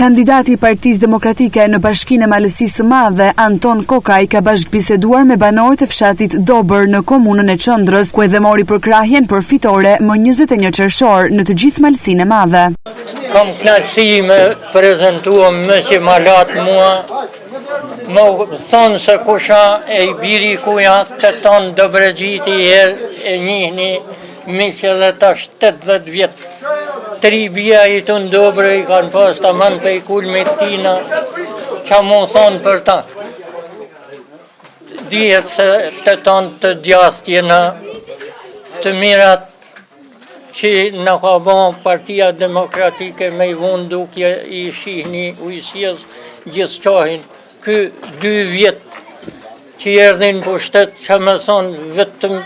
Kandidati i Partisë Demokratike në Bashkinë e Malësisë së Madhe, Anton Kokaj, ka bashkëbiseduar me banorët e fshatit Dobër në komunën e Qëndrës, ku edhe mori përkrahjen për fitore më 21 qershor në të gjithë Malësinë e Madhe. Kam kënaqësi me prezantuam më që ma latë mua, më thonë se kusha e i biri kuja të tonë Dobregjiti e njihni misje dhe tash 80 vjetë. 3 bia i të Dobre i kanë pas të mën për i kulmit tina, që mu thonë për ta. Dihet se të tonë të djast jena të mirat që në ka bon Partia Demokratike me i vun duke i shihni ujësies gjithë qahin. Ky 2 vjetë që erdhin për shtetë që me thonë vetëm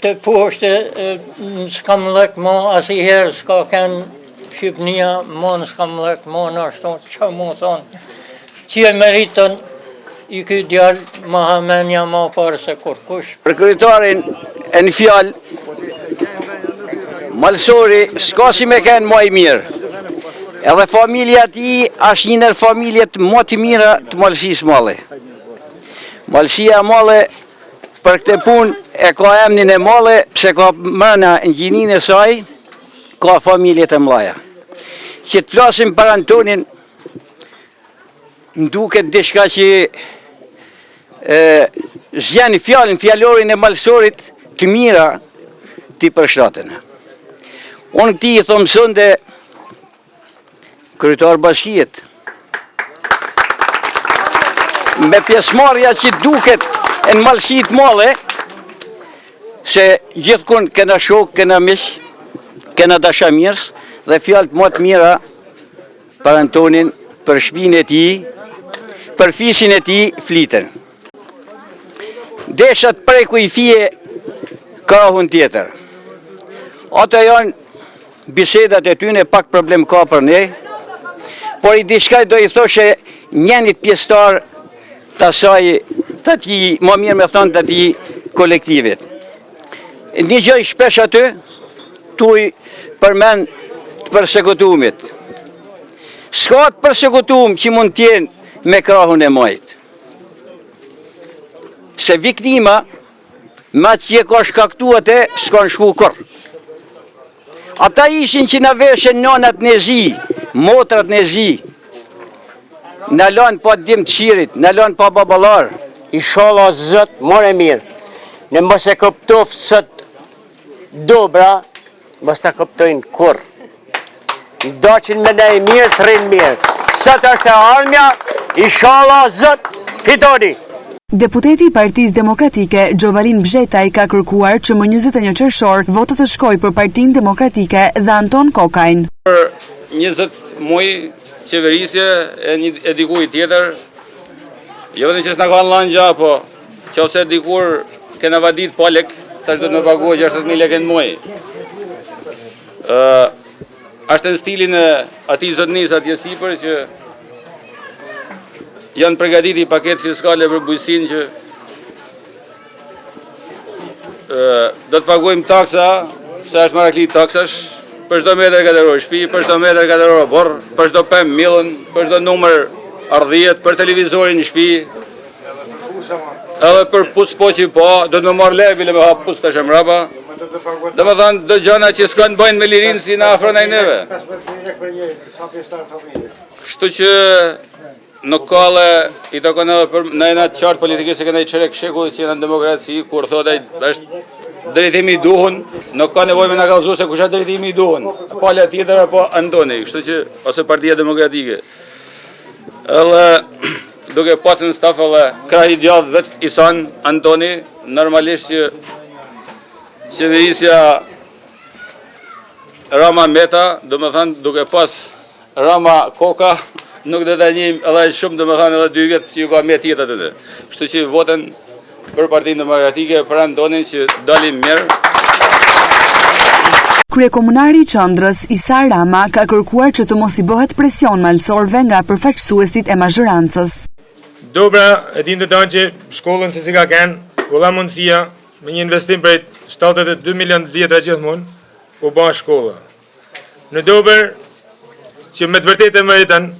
të poshtë në s'kam lek mo, asiherë s'ka kënë Shqipnia, mo në s'kam lek mo në ashtu, që mu thonë, që e meritën i ky djallë Mahamenja ma parë se kur kush. Për kryetarin e në fjalë, Malsori s'ka si me kënë ma i mirë, edhe familja ti është një nër familjet më të mira të Malësisë Madhe. Malësia Madhe për këtë punë e ka emnin e Madhe, pse ka mrena në gjinin e saj, ka familjet e mlaja. Që të flasim për Antonin, më duket dishka që zjen fjallorin e Malsorit të mira të i përshtatën. Unë këti i thomë sënde kryetar bashkiet, me pjesëmarrja që duket në Malësit Madhe, se gjithkun kena shok, kena mish, kena dashamirës, dhe fjallët më të mira për Antonin, për shpinë e ti, për fisin e ti flitën. Deshat preku i fije krahun tjetër. Ata janë bisedat e tyne, pak problem ka për ne, por i dishkaj do i thoshe njenit pjestar të asaj, të ti, më mirë me thonë të ti kolektivit. Një gjë shpesh aty, tuj përmen të përsekutumit. S'ka të përsekutum që mund tjenë me krahun e majtë. Se viktima, ma që ka shkaktuat e, s'ka në shku kur. Ata ishin që në veshen nënat në zi, motrat në zi, në lanë pa dim të shirit, në lanë pa babalar. Inshallah zët, more mirë, në mos e këptoft sët Dobra, mos të këptojnë kur. Ndaqin me nej mirë, të rinë mirë. Sët është e armja, inshallah zët, fitoni. Deputeti i Partisë Demokratike, Gjovalin Bzhetaj, ka kërkuar që më 21 qershor votët të shkoj për Partinë Demokratike dhe Anton Kokajn. Për 20 muaj qeverisje e dikuj tjetër, jo vetëm që s'na kanë lanë gja, po që ose dikur kena vadit palek, tash do të më paguaj 60.000 lekë në muaj. Ashtë në stilin e ati zotnis atje sipër që janë përgatiti paket fiskale për bujësin që do të paguajmë taksa, se është maraklit taksash, për çdo metër katror shtëpi, për çdo metër katror borr, për çdo pemë millën, për çdo numër ardhiet, për televizorin në shtëpi. Edhe për pus po që po, do të më marrë lebi le me hap pus të shemrapa. Do më thonë, do gjana që s'kanë bëjnë me lirinë si në afrënaj neve. Kështu që nuk kale i të kënë edhe për në ena të qartë politikisë e kënë i qerek shekullit që në demokraci, kur thotë është drejtimi i duhun, nuk ka nevoj me nga kalëzu se kusha drejtimi i duhun. Palja tjetër apo Antoni, kështu që, ose Partia Demokratike. Edhe duke pasë në staf edhe krahi djadh vetë Isan Antoni, normalisht që qeverisja Rama Meta, do më thënë duke pas Rama Koka, nuk dhe të njim edhe shumë, do më thënë edhe 2 vjetë që ju ka me tjetë atë të. Kështu që voten për Partinë Demokratike, për Antonin që dalim mirë. Kryekomunari i Qëndrës, Isa Rama, ka kërkuar që të mos i bëhet presion malsorve nga përfaqësuesit e mazhorancës. Dobra e din të tanë që shkollën se si ka kenë, u dha mundësia me një investim për 72 milion vjetra gjithmonë, u ba shkolla. Në Dober, që me të vërtetë e meriton,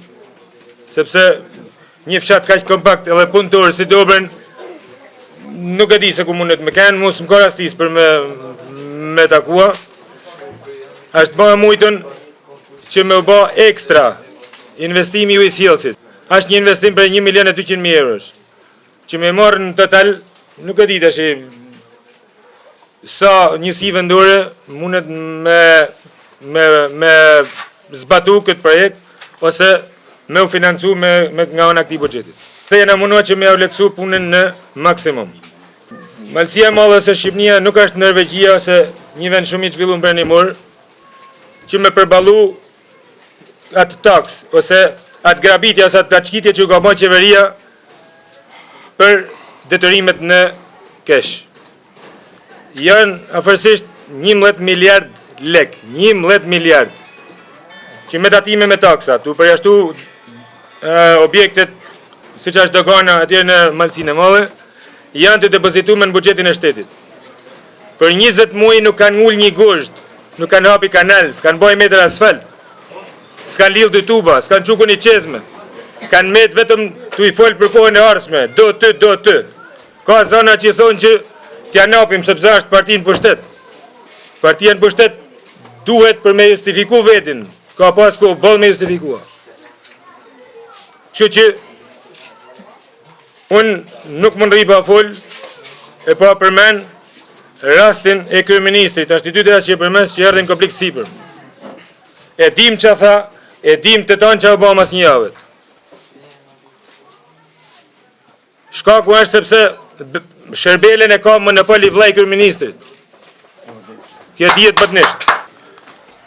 sepse një fshat kaq kompakt edhe punëtor si Dobrën, nuk e di se ku mundet me kenë, mos më ka rastis për me takua, është bëha mujtën që me bë ekstra investimi ju i sjellësit. Është një investim për 1.200.000 eurosh, që me marrë në total, nuk e di tash sa njësi vendore mundet me zbatu këtë projekt, ose me u financu nga ana këtij buxhetit. Se jena munduar që me u lehtësu punën në maksimum. Malësia e madhe se Shqipnia nuk është Norvegjia ose një vend shumë i zhvilluar perëndimor, që me përballu atë taks ose atë grabitje ose atë çkitje që ka bërë qeveria për detyrimet në kesh. Janë afërsisht 11 miliard lek, 11 miliard, që me tatime me taksa, tu përjashtu objektet, si që është dogana atje në Malësinë e Madhe, janë të depozituar në buxhetin e shtetit. Për 20 muaj nuk kanë ullë një gusht, nuk kanë hapi kanal, s'kanë bëj metër asfalt, s'kanë lidhë dy tuba, s'kanë quku një qezme, kanë met vetëm të i folë për kohën e ardhshme, do të. Ka zona që i thonë që t'ja napim sepse është partia në pushtet. Partia në pushtet duhet për me justifiku vetin, ka pas ko bëllë me justifikua. Që unë nuk më ndri pa folë, e pa përmen rastin e kryeministrit, ashtë i dy të që përmes që erdhe në konflikt sipër. E dim që tha, e dim të tanë që u ba mas një javët. Shkaku është sepse Shërbelen e ka monopol i vllai kryeministrit. Kjo dihet batnisht.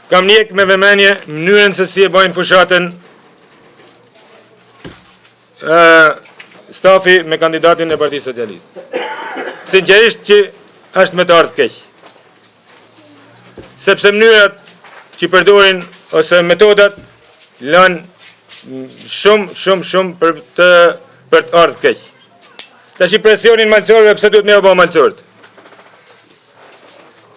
Kam njek me vëmendje mënyrën se si e bajnë fushatën stafi me kandidatin e Partisë Socialiste. Sinqerisht që është me të ardhë keq. Sepse mënyrat që përdorin ose metodat lanë shumë për të ardhë keq. Tash i presionin malësorëve pse duhet me u bë malësorët.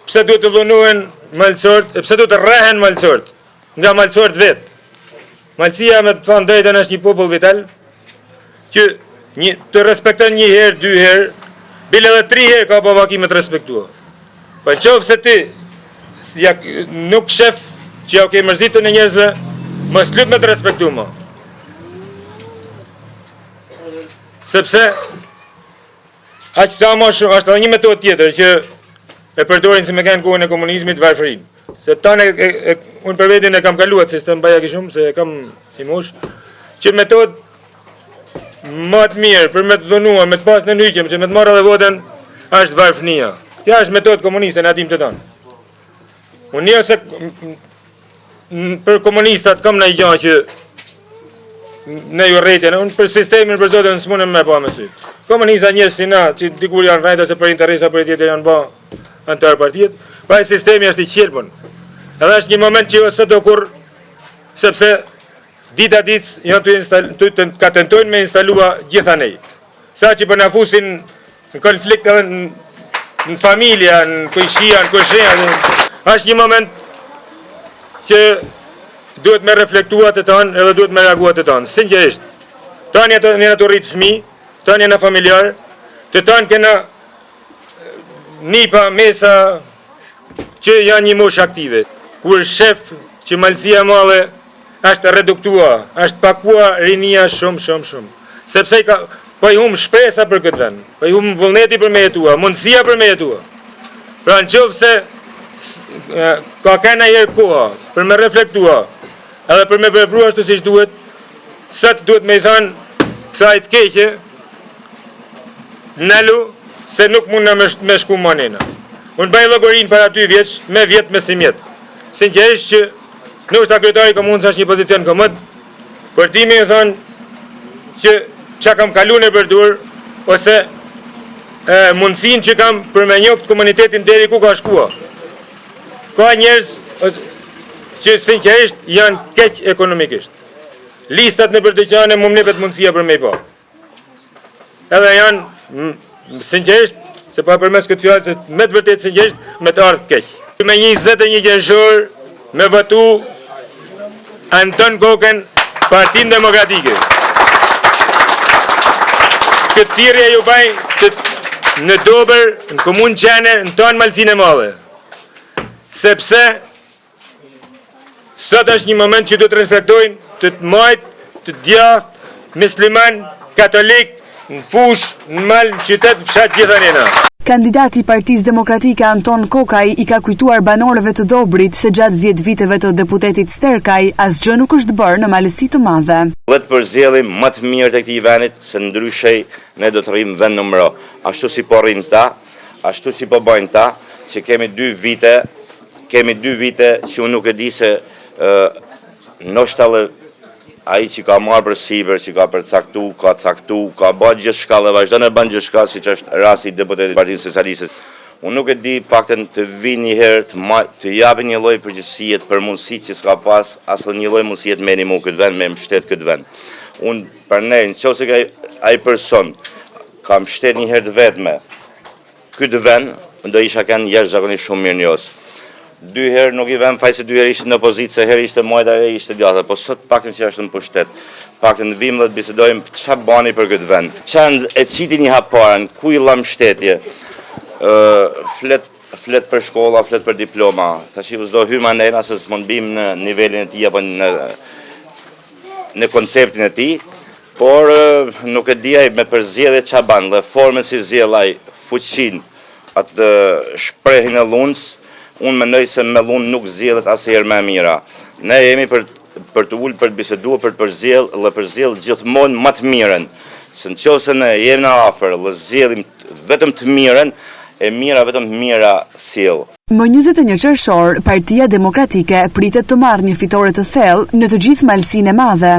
Pse duhet të dhunohen malësorët, pse duhet të rrehen malësorët nga malësorët vetë. Malësia me të thonë drejtën është një popull vital që të respekton një herë, dy herë, bile edhe 3 herë ka pavaki me të respektua. Po qoftë se ti nuk shef që ja ke mërzitën e njerëzve, mos lyp me të respektu më. Sepse aq sa më shumë është edhe një metodë tjetër që e përdorin si me kanë kohën e komunizmit varfërinë. Se tanë unë për vetin e kam kaluar sistem baja kishum se e kam i mosh, që metodë më të mirë për me të dhunuar, me të pas në nyqëm, që me të marrë dhe votën, është varfënia. Kjo është metodë komuniste në atim të tanë. Unë një se për komunistat kam në i gjanë që në ju rejtjen, unë për sistemin për zotën në s'munëm me pa me sy. Komunista njës si na, që dikur janë vajta se për interesa për tjetër janë ba antar partijet, pa e sistemi është i qilpën. Edhe është një moment që jo sot do kur, sepse dita ditës janë ka tentojnë me instalua gjitha nej. Sa që për në fusin në konflikt edhe në familja, në kujshia, në kujshia, është një moment që duhet me reflektua të tanë edhe duhet me reagua të tanë. Sinqerisht, tanë një të rritë fmi, tanë një në familjar, të tanë këna nipa mesa që janë një mosh aktive. Kur shef që malësia madhe është reduktua, është pakua rinia shumë. Sepse po i humë shpresa për këtë vend, po i humë vullneti për me jetua, mundësia për me jetua. Pra në qovë se ka kena herë koha për me reflektua, edhe për me vepru ashtu si duhet, sot duhet me i thanë kësaj të keqe, nëlu, se nuk mund në me shku manena. Unë bëj llogarinë para 2 vjeç, me vjet me si mjet. Sinqerisht që nuk është kryetari i komunës është një pozicion komod, por ti më thonë që çka kam kaluar në përdur ose mundësinë që kam për me njoft komunitetin deri ku ka shkuar. Ka njerëz që sinqerisht janë keq ekonomikisht. Listat në përdyqane më mnepet mundësia për me i pa. Edhe janë, sinqerisht, se pa përmes këtë fjallë, se me të vërtet sinqerisht, me të ardhë keq. Me 21 qershor, me votu Anton Kokën, Partinë Demokratike. Këtë thirrje ju baj në Dobër, në Komunë Qene, në tonë Malësinë e Madhe. Sepse sot është një moment që do të reflektojnë të majtë, të djathtë, musliman, katolik, në fush, në mal, në qytet, në fshat gjitha njëna. Kandidati i Partisë Demokratike Anton Kokaj i ka kujtuar banorëve të Dobrit se gjatë 10 viteve të deputetit Sterkaj asgjë nuk është bërë në Malësi të Madhe. Dhe të përzielim më të mirë të këtij vendit, se ndryshej ne do të rrim vend numero. Ashtu si po rrin ta, ashtu si po bëjnë ta, që kemi 2 vite që unë nuk e di se ndoshta ai që ka marrë për sipër, që ka përcaktu, ka bërë gjithçka dhe vazhdon e bën gjithçka, siç është rasti i deputetit të Partisë Socialiste. Unë nuk e di, paktën të vinë një herë të japin një lloj përgjegjësie për mundësi që s'ka pas asnjë një lloj mundësie të merrni mua këtë vend, me mbështet këtë vend. Unë për ne, nëse ai person ka mbështet një herë të vetme këtë vend, do isha kanë jashtëzakonisht shumë mirë njos. 2 herë nuk i vëm faj se 2 herë ishte në opozitë, se herë ishte mojta e ishte djatha, po sot paktën që është në pushtet, paktën vim dhe të bisedojmë çfarë bani për këtë vend. Çan e citi një hap parën, ku i llam shtetje, flet për shkolla, flet për diploma. Tash do hyjmë anena se s'mund bim në nivelin e tij apo në konceptin e tij, por nuk e di ai me përzgjedhje çfarë ban, dhe formën si zgjell ai, fuqinë, atë shprehjen e lundës. Unë mendoj se me lunë nuk zgjellet asnjëherë më e mira. Ne jemi për të ullë, për të biseduar, për të përzjell gjithmonë më të mirën. Se nëse ne jemi në afër, dhe zgjellim vetëm të mirën, e mira vetëm mira sjell. Më 21 qershor, Partia Demokratike pritet të marrë një fitore të thellë në të gjithë Malësinë e Madhe.